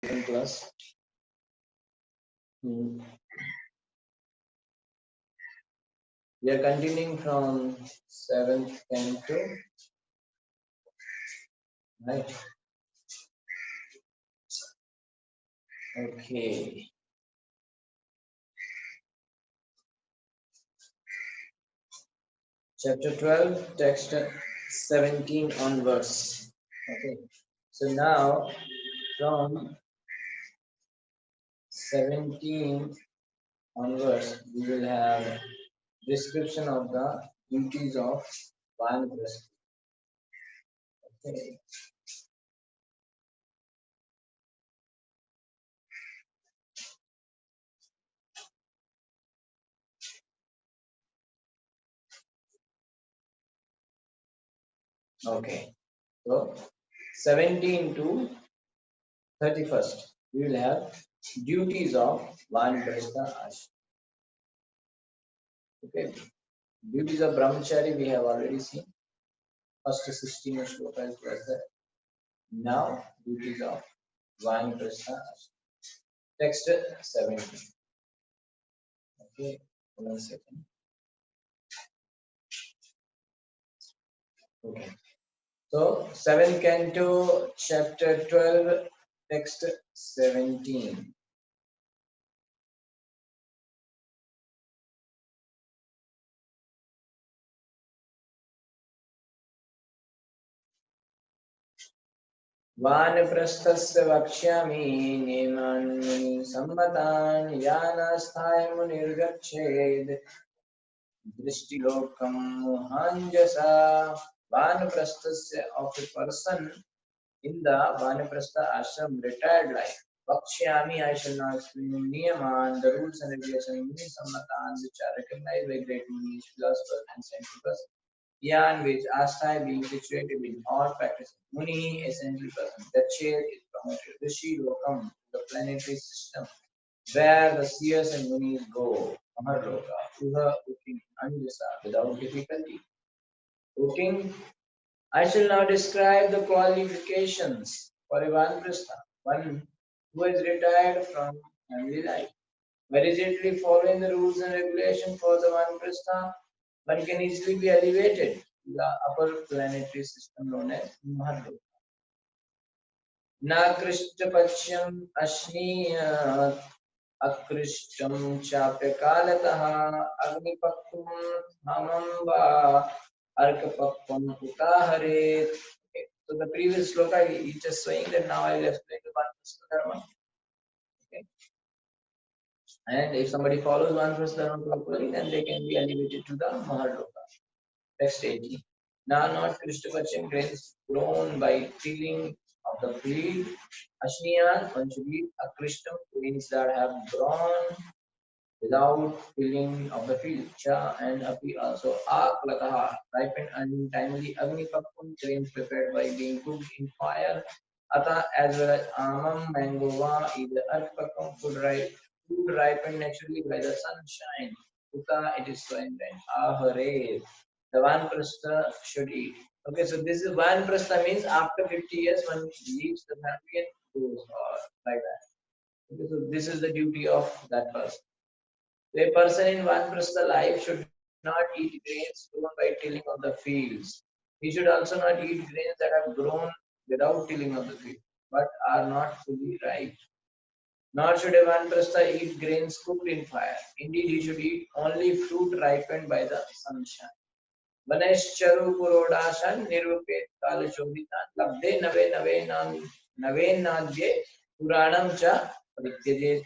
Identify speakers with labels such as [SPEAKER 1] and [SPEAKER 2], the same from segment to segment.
[SPEAKER 1] Class. We are continuing from 7th canto, right? Okay. Chapter 12, text 17 onwards. Okay. So now from 17 onwards, we will have description of the duties of Vanaprastha. Okay. Okay. So 17 to 31st, we will have duties of Vanaprastha Ashram. Okay. Duties of Brahmachari we have already seen. First 16 shlokas was there. Now duties of Vanaprastha Ashram. Text 17. Okay. 1 second. Okay. So 7 Canto, chapter 12, text 17. वानप्रस्थस्य वक्ष्यामि नियमान् मुनिसम्मतान् यानास्थाय मुनिर्गच्छेत् दृष्टिलोकं मोहाञ्जसा. Vanaprasthasya of a person in the Vanaprastha ashram retired life. Vakshyami, I shall now explain Niyaman, the rules and regulations, Muni which are recognized by great munis, philosophers, and scientists. Yan, which Asthai being situated in all practice. Muni, essentially person. Dachet is promoted. Rishi Lokam, the planetary system, where the seers and munis go. Amarloka, Uha, Uking, Anjasa, without difficulty. Uking, I shall now describe the qualifications for a Vanaprastha, one who is retired from family life. By rigidly following the rules and regulations for the Vanaprastha, one can easily be elevated to the upper planetary system known as Maharloka. Na Krishtapachyam Ashniya Akristam Chapyakalatah Agnipaktum Hamamba Arkapakvam Utaharet. Okay. So the previous sloka he just saying that now I will explain the Vanaprastha Dharma. Okay. And if somebody follows Vanaprastha Dharma properly, then they can be elevated to the Maharloka. Text 18. Now not Krishtapachyam grains grown by tilling of the field. Ashniyan, one should eat Akrishtam, grains that have grown without tilling of the field. Cha and Api also. Aklataha, ripened untimely. Agni Pakkum, grains prepared by being cooked in fire. Ata as well as Amam, Mangova, either Arpakam, food ripened naturally by the sunshine. Uta, it is so and then. Ahare, the Vanaprastha should eat. Okay, so this is Vanaprastha means after 50 years one leaves the family and goes or like that. Okay, so this is the duty of that person. A person in Vanaprastha life should not eat grains grown by tilling of the fields. He should also not eat grains that have grown without tilling of the field, but are not fully ripe. Nor should a Vanaprastha eat grains cooked in fire. Indeed, he should eat only fruit ripened by the sunshine. Vaneshcharu Purodashan Nirupet Kalachoditan Labde Navenadye Puranam Cha Prityajet.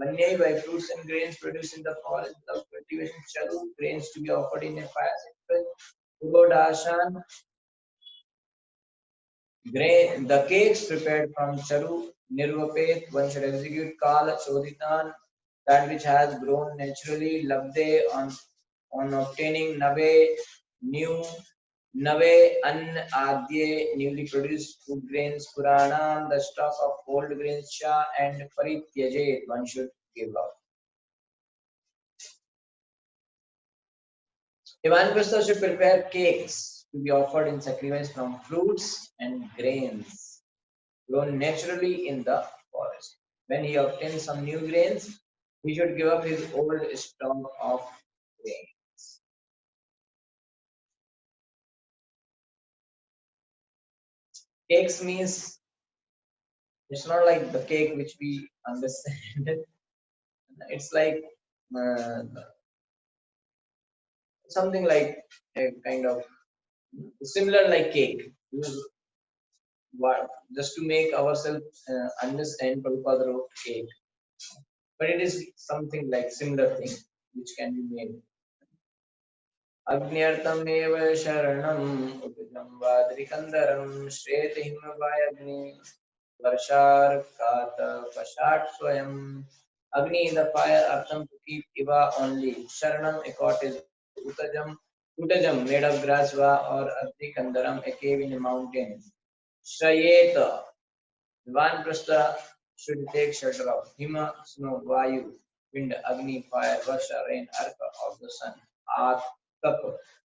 [SPEAKER 1] Manyai by fruits and grains produced in the forest without cultivation, charu, grains to be offered in a fire sacrifice. Purodashan, grain, the cakes prepared from charu, nirvapet, one should execute kala choditan, that which has grown naturally, labde on obtaining nave, new Nave an adye newly produced food grains, Puranam, the stock of old grains, Cha and Parityajet, one should give up. Evangelista should prepare cakes to be offered in sacrifice from fruits and grains grown naturally in the forest. When he obtains some new grains, he should give up his old stock of grains. Cakes means it's not like the cake which we understand. It's like uh, something like a kind of similar like cake. What just to make ourselves understand Prabhupada wrote cake, but it is something like similar thing which can be made. अग्न्यर्थमेव शरणम् उपजं वाद्रिकन्दरं श्रेत हिमवायग्नि वर्षार्कात पशाट स्वयं. Agni is the fire, Artham to keep, Iva only. Sharanam, a cottage. Utajam, Utajam made of grass, Va or Adrikandaram, a cave in a mountain. Shrayeta, Vanprastha should take shelter of Hima, snow, Vayu, wind, Agni, fire, Varsha, rain, Arka of the sun. At, Tap,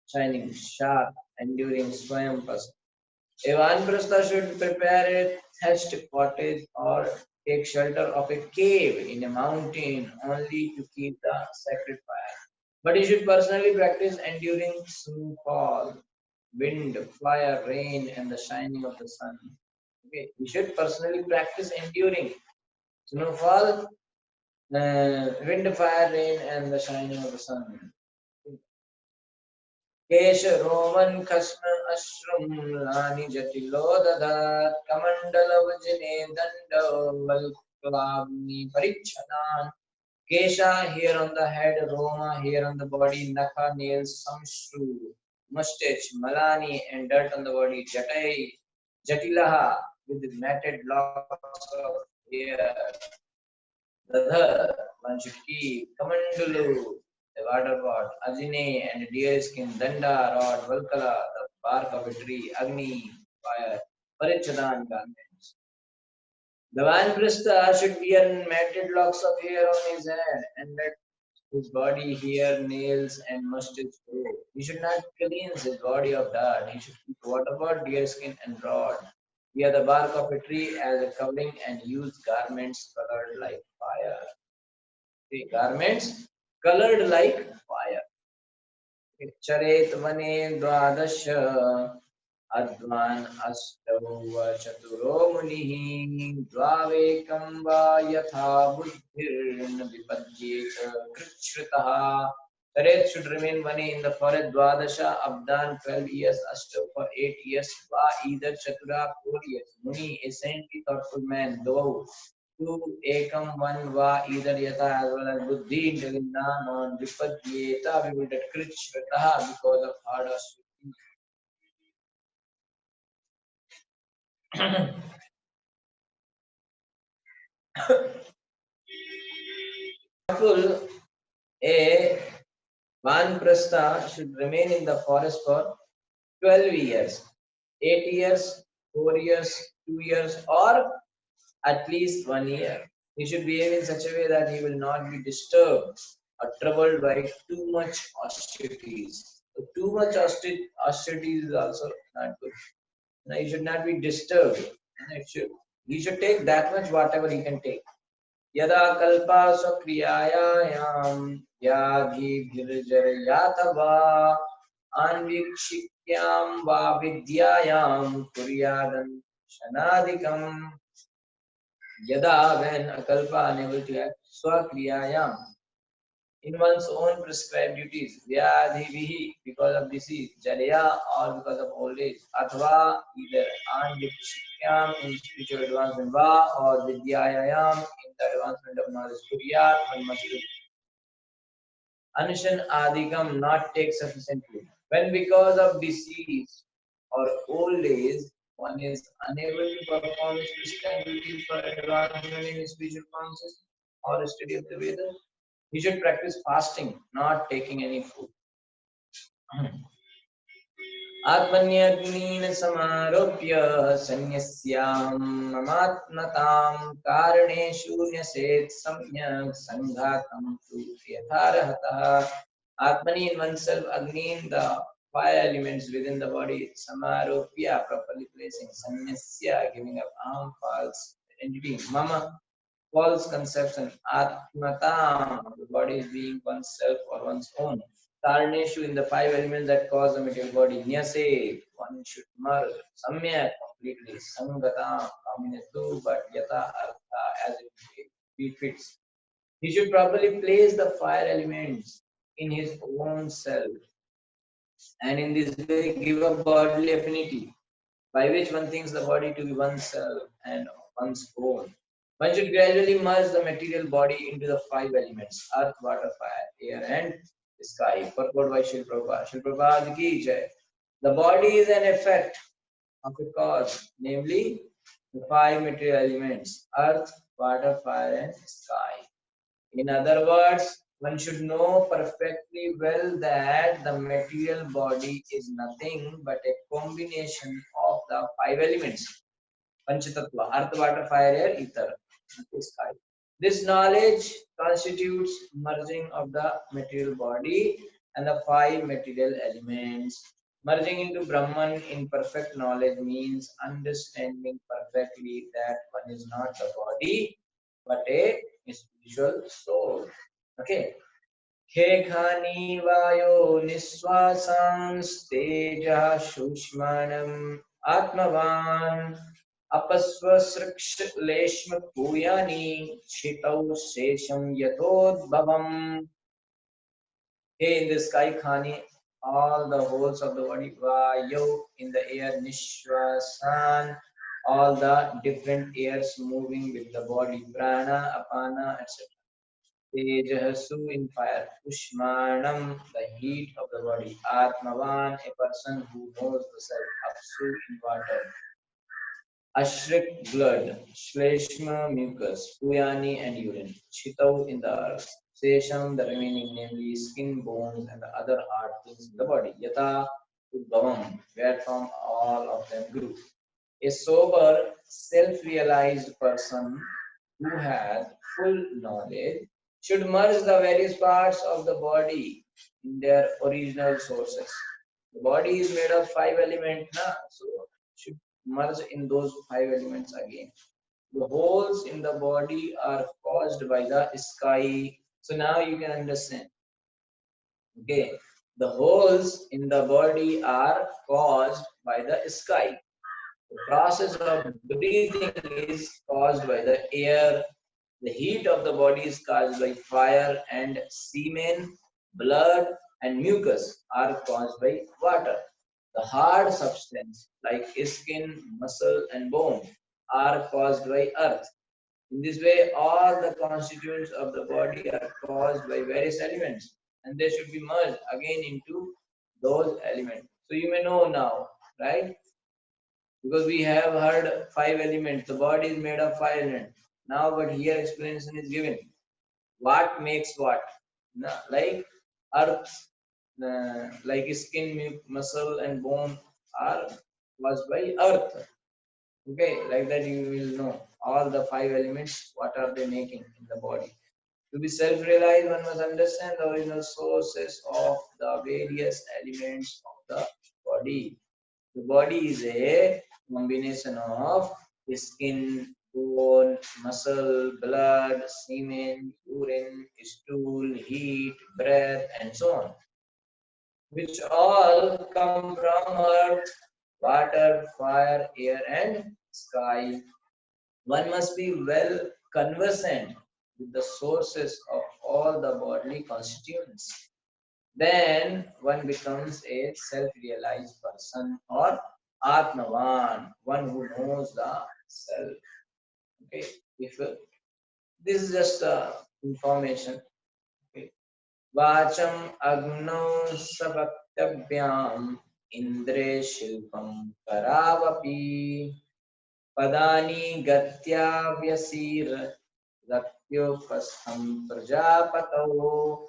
[SPEAKER 1] shining, sharp, enduring, Swayam, a Vanprastha should prepare a thatched cottage or take shelter of a cave in a mountain only to keep the sacred fire. But he should personally practice enduring snowfall, wind, fire, rain, and the shining of the sun. Okay, he should personally practice enduring snowfall, wind, fire, rain, and the shining of the sun. केश रोमन खस्म अश्रुम्लानि जटिलो ददात् कमण्डलवजने दण्डवल्क्लाग्नि परिच्छदान्. Kesha here on the head, Roma here on the body, Nakha nails, Samshru, mustache, Malani and dirt on the body, Jatai, Jatilaha with matted locks of hair, Dadha, one should keep, Kamandulu, the water pot, Ajine and deer skin, Danda, rod, Valkala, the bark of a tree, Agni, fire, Parichadan garments. The Vanprastha should wear matted locks of hair on his head and let his body hair, nails, and mustache grow. He should not cleanse his body of dirt. He should keep water pot, deer skin, and rod. Wear the bark of a tree as a covering and use garments colored like fire. The garments colored like fire. चरेत वने द्वादश अध्वान अष्टौ व चतुरो मुनिः द्वावेकं वा यथा बुद्धिर्न विपद्येत कृच्छ्रितः. Charet should remain one in the forest. Dwadasha Abdan 12 years, Ashta for 8 years, Va either Chatura 4 years. Muni a saintly thoughtful man. Dvau two Ekam one Va either Yatha as well as Buddhi intelligent non Vipadyeta we will get Krichrataha because of hard austerity. A Vanprastha should remain in the forest for 12 years, 8 years, 4 years, 2 years, or at least 1 year. He should behave in such a way that he will not be disturbed or troubled by too much austerities. So too much austerities is also not good. Now, he should not be disturbed. He should take that much whatever he can take. यदा कल्पा स्वक्रियायां व्याधिभिर्जरयाथवा अन्वीक्षिक्यां वा विद्यायां कुर्यादन्शनादिकम्. Yada when akalpa unable to act swakriyayam in one's own prescribed duties, vyadhivihi because of disease, jarya or because of old age, athva either anvikshikyam in spiritual advancement, va or vidyayayam in the advancement of knowledge, kuryat one must do. Anushan adhikam not take sufficient food. When because of disease or old age, one is unable to perform his prescribed duties for advancement in spiritual consciousness or study of the Vedas, he should practice fasting, not taking any food. आत्मन्यग्नीन समारोप्य सन्यस्यां ममात्मतां कारणे शून्यसेत् सम्यक् संघातं तु यथारहतः. Atmani in oneself, Agni in the fire elements within the body, Samaropya properly placing, Sanyasya giving up, Aham falls entity. Mama, false conception. Atmatam, the body is being oneself or one's own. Karneshu, in the five elements that cause the material body. Nyase, one should merge. Samyak, completely. Sangatam, combination two, but yata artha, as it befits. He should properly place the fire elements in his own self, and in this way give a bodily affinity by which one thinks the body to be oneself and one's own. One should gradually merge the material body into the five elements: earth, water, fire, air, and sky. Purport by Srila Prabhupada. Srila Prabhupada ki jai. The body is an effect of a cause, namely the five material elements: earth, water, fire, and sky. In other words, one should know perfectly well that the material body is nothing but a combination of the five elements: Panchatattva, earth, water, fire, air, ether, sky. This knowledge constitutes merging of the material body and the five material elements. Merging into Brahman in perfect knowledge means understanding perfectly that one is not the body but a spiritual soul. Okay. He khani vayo niswasansteja shushmanam atmavan apasvasriksh puyani chitau sesham yatodbhavam. Hey, in the sky khani, all the holes of the body, vayo in the air, nishwasan, all the different airs moving with the body, prana, apana, etc. Tejasu in fire, Ushmanam, the heat of the body, Atmavan, a person who knows the self, Apsu in water, Ashrik blood, Shleshma mucus, Puyani and urine, Chitau in the earth, Sesham the remaining, namely skin, bones, and the other hard things in the body, Yata Udbhavam, wherefrom all of them grew. A sober, self-realized person who has full knowledge should merge the various parts of the body in their original sources. The body is made of five elements, so should merge in those five elements again. The holes in the body are caused by the sky. So now you can understand. Okay, the holes in the body are caused by the sky. The process of breathing is caused by the air. The heat of the body is caused by fire, and semen, blood, and mucus are caused by water. The hard substance like skin, muscle, and bone are caused by earth. In this way, all the constituents of the body are caused by various elements, and they should be merged again into those elements. So you may know now, right? Because we have heard five elements. The body is made of five elements. Now, but here explanation is given. What makes what? Like earth, like skin, muscle, and bone are caused by earth. Okay, like that you will know all the five elements. What are they making in the body? To be self-realized, one must understand the original sources of the various elements of the body. The body is a combination of skin, bone, muscle, blood, semen, urine, stool, heat, breath, and so on, which all come from earth, water, fire, air, and sky. One must be well conversant with the sources of all the bodily constituents. Then one becomes a self-realized person or Atmavan, one who knows the self. Okay, if this is just information. Okay. Vacham agno sabaktavyam indre shilpam karavapi padani gatya vyasir ratyopastham prajapatau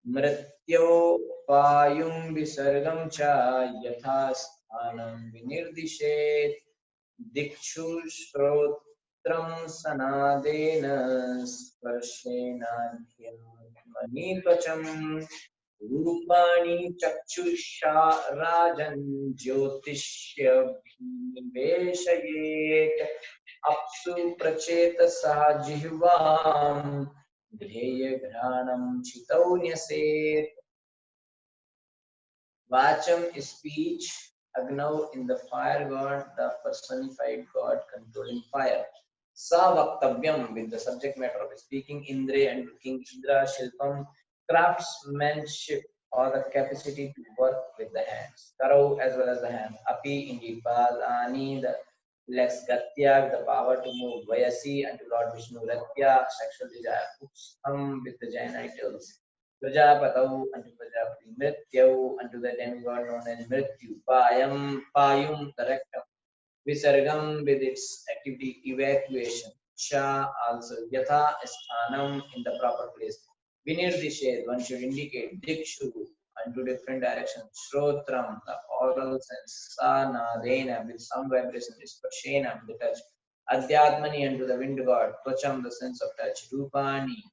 [SPEAKER 1] मृत्योपायुं विसर्गं च यथा स्थानं विनिर्दिशेत् दिक्षु श्रोत्रं सनादेन स्पर्शेनाध्यात्मनि त्वचं रूपाणि चक्षुषा राजन् ज्योतिष्यभिनिवेशयेत् Apsu prachetasa jihvam Dhyeya granam chitaunyase. Vacham is speech, Agnav in the fire god, the personified god controlling fire. Sa Vaktavyam with the subject matter of speaking, Indre and King Indra, Shilpam, craftsmanship or the capacity to work with the hands. Karau as well as the hands. Api indeed, Palani, the legs Gatya with the power to move. Vayasi and to Lord Vishnu, Ratya, sexual desire. Upstam with the genitals. Prajapatau unto Prajapati, Mrityau unto the demigod known as Mrityu, Payum the rectum, Visargam with its activity evacuation, Cha also Yatha Sthanam in the proper place, Vinirdished one should indicate, Dikshu unto different directions, Shrotram the oral sense, Sanadena with some vibration, Spashena the touch, Adhyatmani unto the wind god, Tvacham the sense of touch, Rupani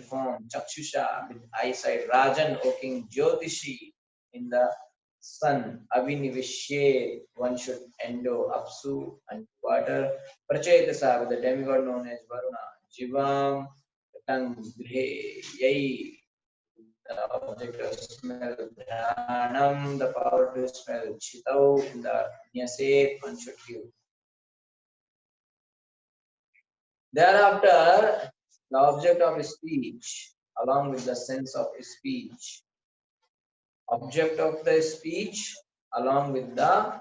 [SPEAKER 1] form, Chakshusha with eyesight, Rajan, O king, Jyotishi in the sun, Avinivishye, one should endo, Apsu and water, Prachayatasa with the demigod known as Varuna, Jivam, the tongue, Yai, the object of smell, Dhranam, the power to smell, Chitau in the Nyase, one should give. Thereafter, the object of speech, along with the sense of speech, object of the speech, along with the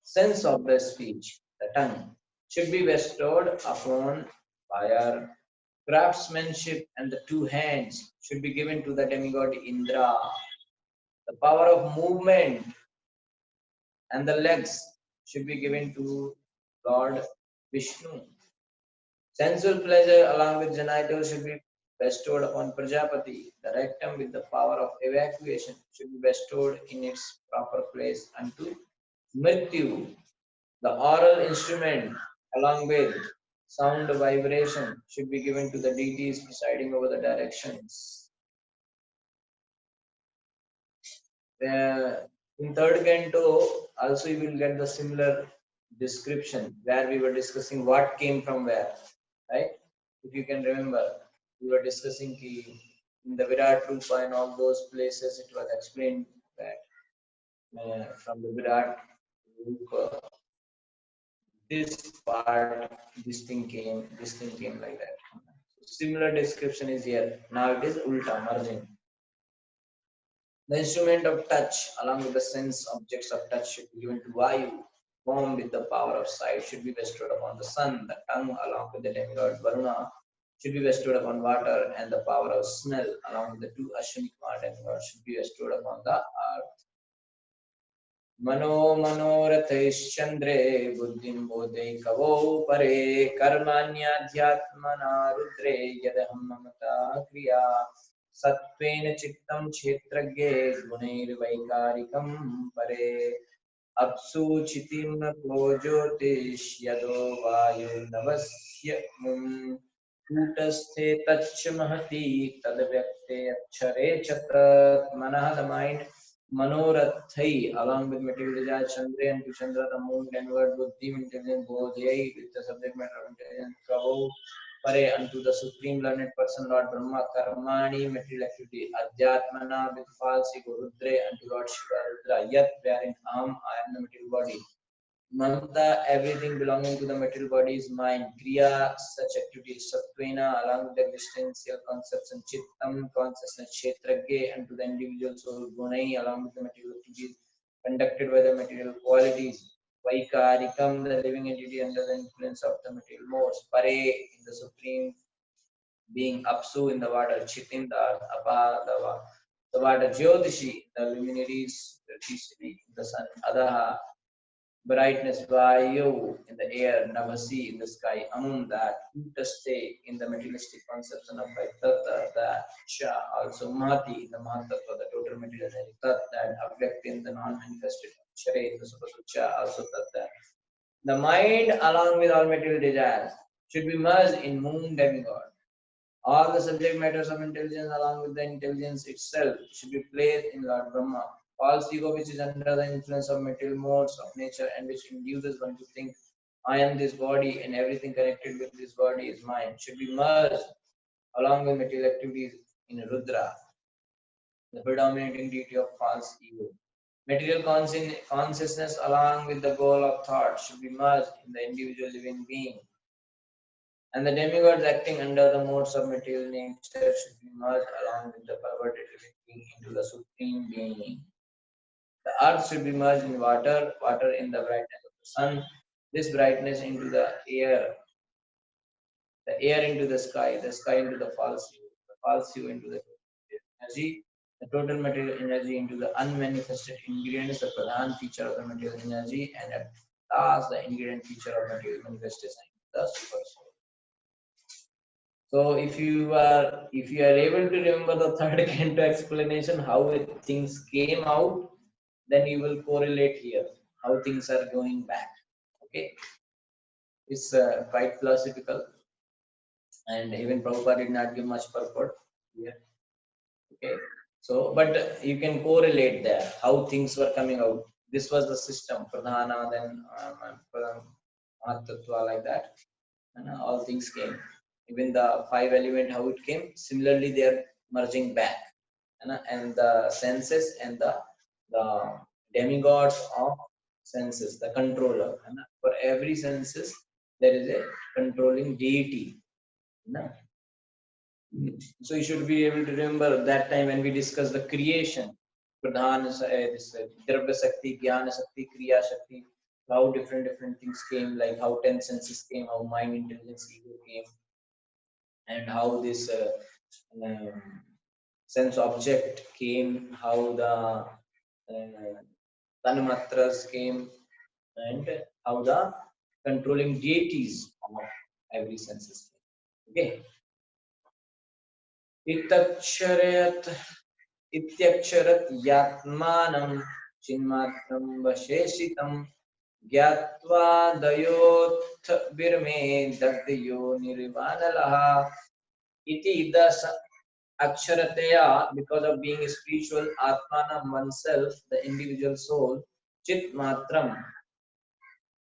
[SPEAKER 1] sense of the speech, the tongue, should be bestowed upon fire. Craftsmanship and the two hands should be given to the demigod Indra. The power of movement and the legs should be given to Lord Vishnu. Sensual pleasure along with genitals should be bestowed upon Prajapati. The rectum with the power of evacuation should be bestowed in its proper place unto Mrityu. The oral instrument along with sound vibration should be given to the deities presiding over the directions. In third canto, also you will get the similar description where we were discussing what came from where, right? If you can remember, we were discussing in the Virat Rupa and all those places, it was explained that from the Virat Rupa, this part, this thing came like that. Similar description is here. Now it is ulta, merging. The instrument of touch, along with the sense objects of touch, should be given to Vayu. Form with the power of sight should be bestowed upon the sun. The tongue, along with the demigod Varuna, should be bestowed upon water, and the power of smell, along with the two Ashwini Kumar demigods, should be bestowed upon the earth. Mano Manorathaishchandre Buddhim Bodhikavo Pare Karmanyadhyatmana Rudre Yadaham Mamata Kriya Sattvena Chittam Kshetragye Gunairvaikarikam Pare Apsu Chitim Ko Jyotish Yado Vayu Navasya Mum Kutasthe Tach Mahati Tadavyakte Akshare Chatat Manah the mind Manorathai, along with material desire, Chandra and Chandra, the moon, demigod, Buddhi, intelligence, Bodhyai, with the subject matter of intelligence, Kavo, Pare, unto the supreme learned person, Lord Brahma, Karmani, material activity, Adhyatmana, with false ego, Rudre, unto Lord Shiva, Rudra, Yat, wherein I am the material body. Mamta, everything belonging to the material body is mine. Kriya, such activities. Sattvena, along with the existential concepts, and Chittam, consciousness. Kshetragya, and to the individual soul. Gunai, along with the material activities conducted by the material qualities. Vaikarikam, the living entity under the influence of the material modes. Pare, in the supreme being. Apsu, in the water. Chit, in the earth. Apa, the water. Jyotishi, the luminaries, the sun. Adaha, brightness, Vayu in the air, Navasi in the sky, Amum that, Utaste in the materialistic conception of Tata, that Cha also Mahati in the Mahatattva, the total material energy, Tat that Avyakti in the non-manifested, Share in the Supasucha also Tata. The mind along with all material desires should be merged in moon demigod. All the subject matters of intelligence along with the intelligence itself should be placed in Lord Brahma. False ego which is under the influence of material modes of nature and which induces one to think I am this body and everything connected with this body is mine, should be merged along with material activities in Rudra, the predominating deity of false ego. Material consciousness along with the goal of thought should be merged in the individual living being. And the demigods acting under the modes of material nature should be merged along with the perverted living being into the supreme being. The earth should be merged in water, water in the brightness of the sun, this brightness into the air into the sky into the false you into the energy, the total material energy into the unmanifested ingredients, the pradhan feature of the material energy, and at last the ingredient feature of material manifestation, the super soul. So if you are able to remember the third canto explanation, how things came out, then you will correlate here how things are going back. Okay, it's quite philosophical, and even Prabhupada did not give much purport here. Okay, so but you can correlate there how things were coming out. This was the system, pradhana, then mahattatva, like that, and all things came. Even the five element, how it came. Similarly, they are merging back, and the senses and the demigods of senses, the controller. For every senses, there is a controlling deity. So you should be able to remember that time when we discussed the creation, Pradhan, this Dravya Shakti, Jnana Shakti, Kriya Shakti, how different things came, like how 10 senses came, how mind, intelligence, ego came, and how this um, sense object came, how the Tanmatras came, and how the controlling deities of every senses came. Okay. Itaksharat इत्यक्षरत् यात्मानं चिन्मात्रं वशेषितं ज्ञात्वा दयोऽथ विरमे दग्धयो निर्वाणलः इति दश aksharataya, because of being spiritual, atmanam, oneself, the individual soul, chit matram,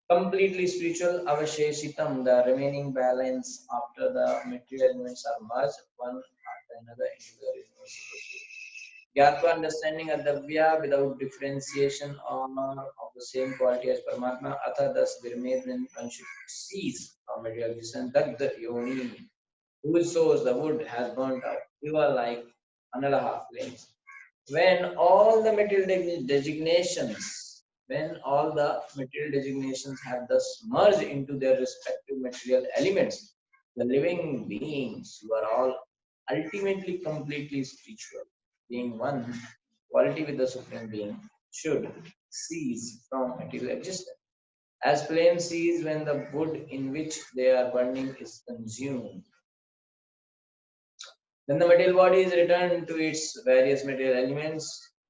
[SPEAKER 1] completely spiritual, avasheshitam, the remaining balance after the material elements are merged one after another into the universal soul. Gyatva, understanding Adavya without differentiation or of the same quality as Paramatma, Atha, thus Virmed, when one should cease from material existence, Dagda Yoni, whose source the wood has burnt out. You are like Analaha flames. When all the material designations, when all the material designations have thus merged into their respective material elements, the living beings who are all ultimately completely spiritual, being one quality with the Supreme Being, should cease from material existence. As flame cease when the wood in which they are burning is consumed. When the material body is returned to its various material elements,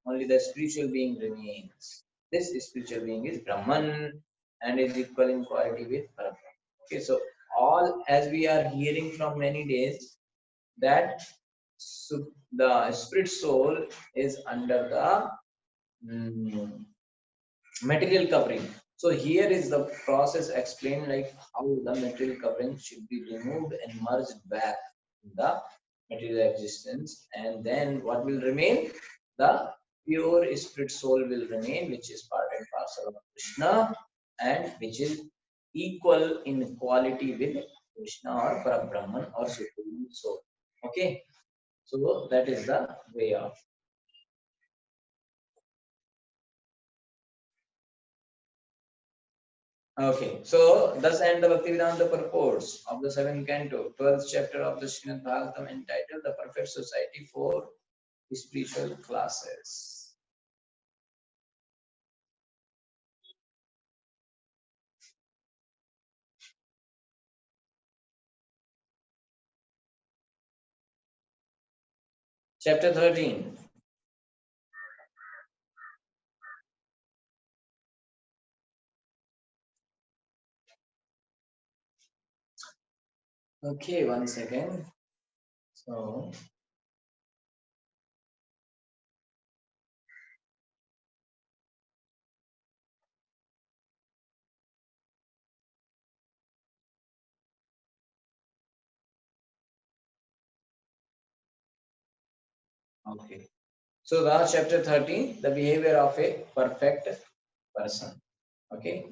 [SPEAKER 1] only the spiritual being remains. This spiritual being is Brahman and is equal in quality with Parabrahman. Okay, so all as we are hearing from many days that the spirit soul is under the material covering. So here is the process explained, like how the material covering should be removed and merged back in the material existence, and then what will remain? The pure spirit soul will remain, which is part and parcel of Krishna, and which is equal in quality with Krishna or Parabrahman or Supreme Soul. Okay, so that is the way of. Okay, so thus end the Bhaktivedanta purports of the seventh canto, 12th chapter of the Srimad Bhagavatam, entitled The Perfect Society for Spiritual Classes. Chapter 13. Okay, one second. So, Okay. So now chapter 13, the behavior of a perfect person. Okay.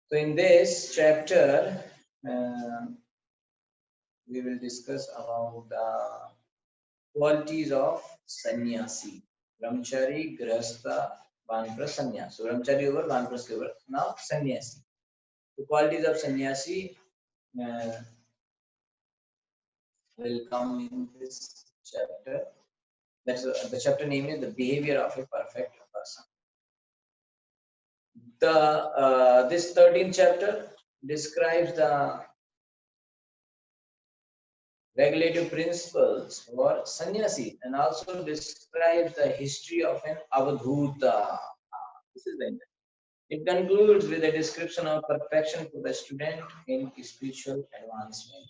[SPEAKER 1] So in this chapter, uh, we will discuss about the qualities of sannyasi, brahmachari, grihastha, vanprastha, sannyas. So brahmachari over, vanprastha over. Now sannyasi. The qualities of sannyasi uh, will come in this chapter. That's the chapter name is the behavior of a perfect person. The this 13th chapter describes the regulative principles for sannyasi and also describes the history of an avadhuta. This is very nice. It concludes with a description of perfection for the student in spiritual advancement.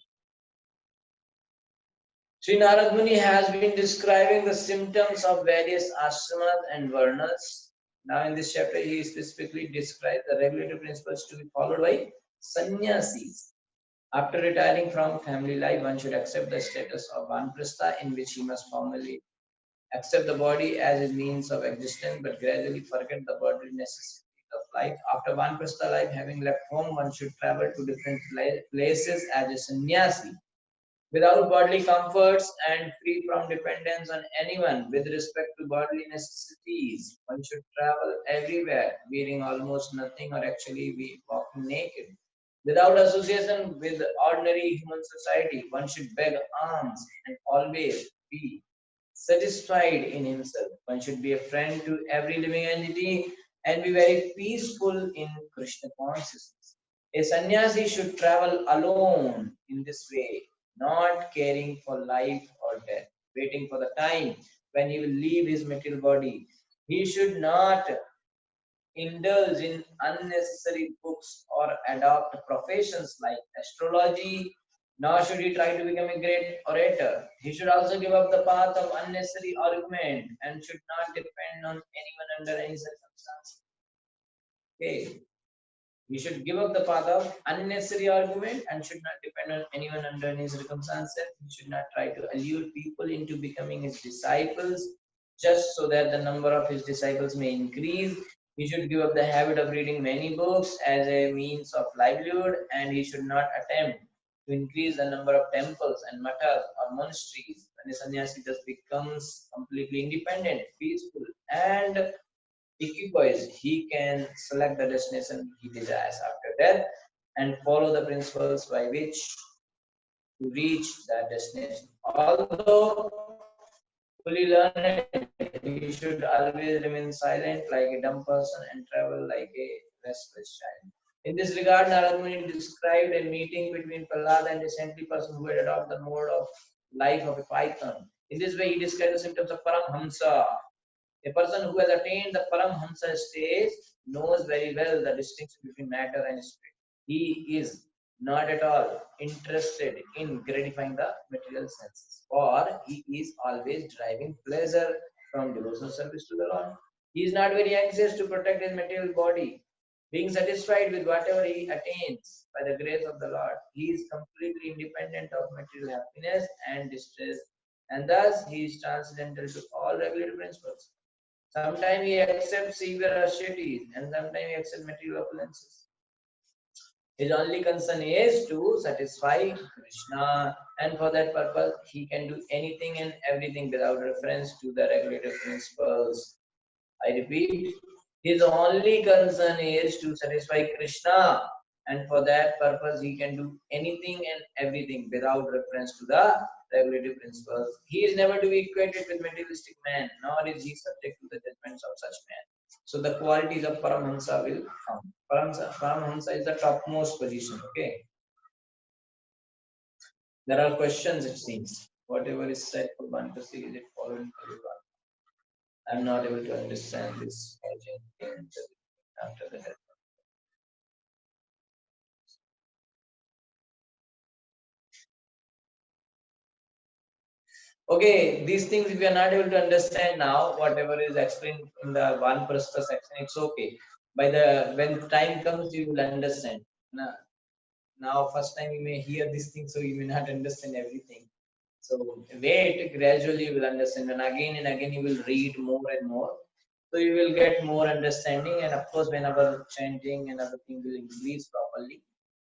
[SPEAKER 1] Sri Narad Muni has been describing the symptoms of various ashramas and varnas. Now, in this chapter, he specifically describes the regulative principles to be followed by sannyasis. After retiring from family life, one should accept the status of vanprastha, in which he must formally accept the body as a means of existence, but gradually forget the bodily necessities of life. After vanprastha life, having left home, one should travel to different places as a sannyasi without bodily comforts and free from dependence on anyone with respect to bodily necessities. One should travel everywhere, wearing almost nothing or actually be walking naked. Without association with ordinary human society, one should beg alms and always be satisfied in himself. One should be a friend to every living entity and be very peaceful in Krishna consciousness. A sannyasi should travel alone in this way, not caring for life or death, waiting for the time when he will leave his material body. He should not indulge in unnecessary books or adopt professions like astrology, nor should he try to become a great orator. He should also give up the path of unnecessary argument and should not depend on anyone under any circumstance. Okay. We should give up the path of unnecessary argument and should not depend on anyone under any circumstances. He should not try to allure people into becoming his disciples just so that the number of his disciples may increase. He should give up the habit of reading many books as a means of livelihood and he should not attempt to increase the number of temples and mathas or monasteries. When a sannyasi just becomes completely independent, peaceful, and equipoise, he can select the destination he desires after death and follow the principles by which to reach that destination. Although fully learned, he should always remain silent like a dumb person and travel like a restless child. In this regard, Narad Muni described a meeting between Prahlad and a saintly person who had adopted the mode of life of a python. In this way, he described the symptoms of Paramhamsa. A person who has attained the Paramhamsa stage knows very well the distinction between matter and spirit. He is not at all interested in gratifying the material senses, for he is always deriving pleasure from devotional service to the Lord. He is not very anxious to protect his material body, being satisfied with whatever he attains by the grace of the Lord. He is completely independent of material happiness and distress, and thus he is transcendental to all regulative principles. Sometimes he accepts severe austerities and sometimes he accepts material opulences. His only concern is to satisfy Krishna, and for that purpose, he can do anything and everything without reference to the regulative principles. I repeat, his only concern is to satisfy Krishna, and for that purpose, he can do anything and everything without reference to the regulative principles. He is never to be equated with materialistic man, nor is he subject to the judgments of such men. So the qualities of Paramhansa will come. Paramhansa is the topmost position. Okay. There are questions, it seems. Whatever is said for Bantasi, is it following Kaliva? I'm not able to understand this after the death. Okay, these things if you are not able to understand now, whatever is explained in the one prastha section, it's okay. By the when time comes, you will understand. Now, first time you may hear these things, so you may not understand everything. So wait, gradually you will understand, and again you will read more and more. So you will get more understanding, and of course, whenever chanting and other thing will increase properly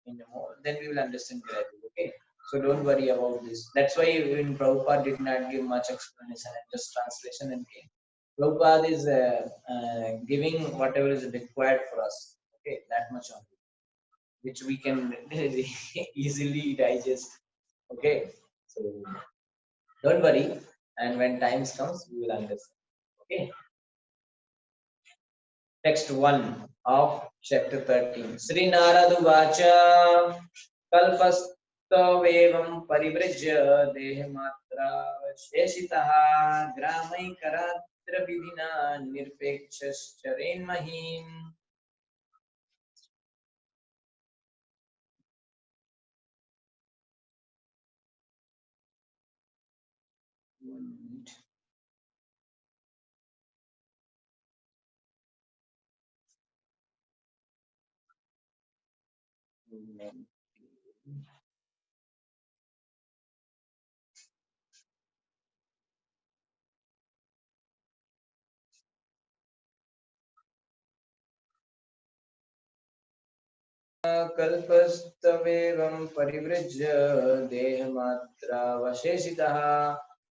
[SPEAKER 1] in the more, then we will understand gradually. Okay. So don't worry about this. That's why even Prabhupada did not give much explanation and just translation and came. Prabhupada is giving whatever is required for us. Okay, that much only, which we can easily digest. Okay, so don't worry, and when times comes, we will understand. Okay, text 1 of chapter 13. Sri Narada Vacha Kalpastavevam Parivrijya Dehmatra Sheshitaha Gramaikaratra Vidina Nirpekshascharen Mahim. कल्पस्तवेवं परिवृज्य देहमात्रावशेषितः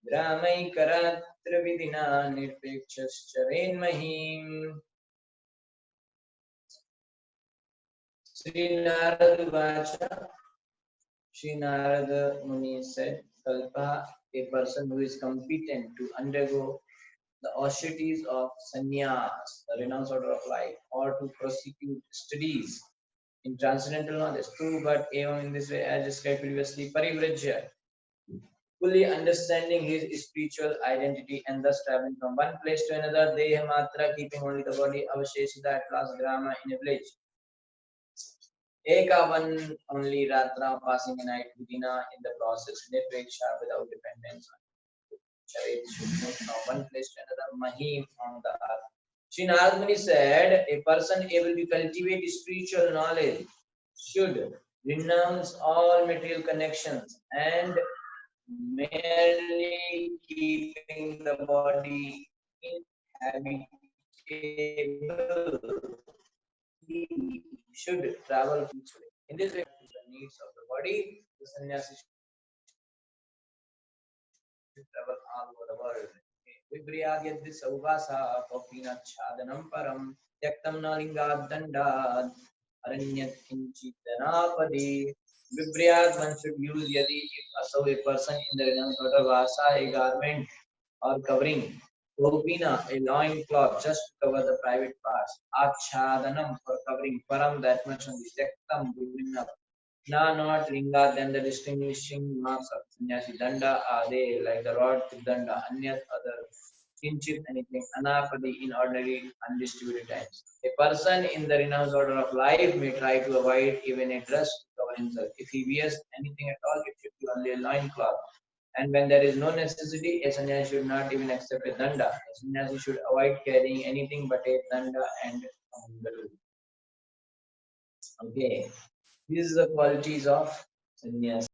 [SPEAKER 1] ग्रामैकरात्रविधिना निरपेक्षश्चरेन्महीम्. Sri Narada Vacha, Sri Narada Muni said, Kalpa, a person who is competent to undergo the austerities of sannyas, the renounced order of life, or to prosecute studies in transcendental knowledge too, but even in this way, as described previously, Parivrajya, fully understanding his spiritual identity and thus traveling from one place to another, Deha Matra, keeping only the body, Avasheshita at last, Grama in a village. Eka one only Ratra, passing a night Vidina in the process, Nirveksha without dependence on Charit, should move from one place to another, Mahim on the earth. Sri Nagmani said, a person able to cultivate spiritual knowledge should renounce all material connections and merely keeping the body inhabitable. He should travel peacefully. In this way, to the needs of the body, the sannyasi should travel all over the world. Vibriyadhyadhi sauvasa kopinachhadanam param tyaktam nalingad dandad aranyat kinchitanapadi. Vibriyad one should use yadi if so a person in the renounced order vasa a garment or covering. Gopina a loin cloth just to cover the private parts. Achhadanam for covering. Param that much only. Tyaktam giving up. Na not linga then the distinguishing marks of sannyasi. Danda are they like the rod to danda. Anyat other. Kinchit anything. Anapadi in ordinary undistributed times. A person in the renounced order of life may try to avoid even a dress to cover himself. If he wears anything at all, it should be only a loin cloth. And when there is no necessity, a sannyasi should not even accept a danda. A sannyasi should avoid carrying anything but a danda and kamandalu. Okay, these are the qualities of sannyasi.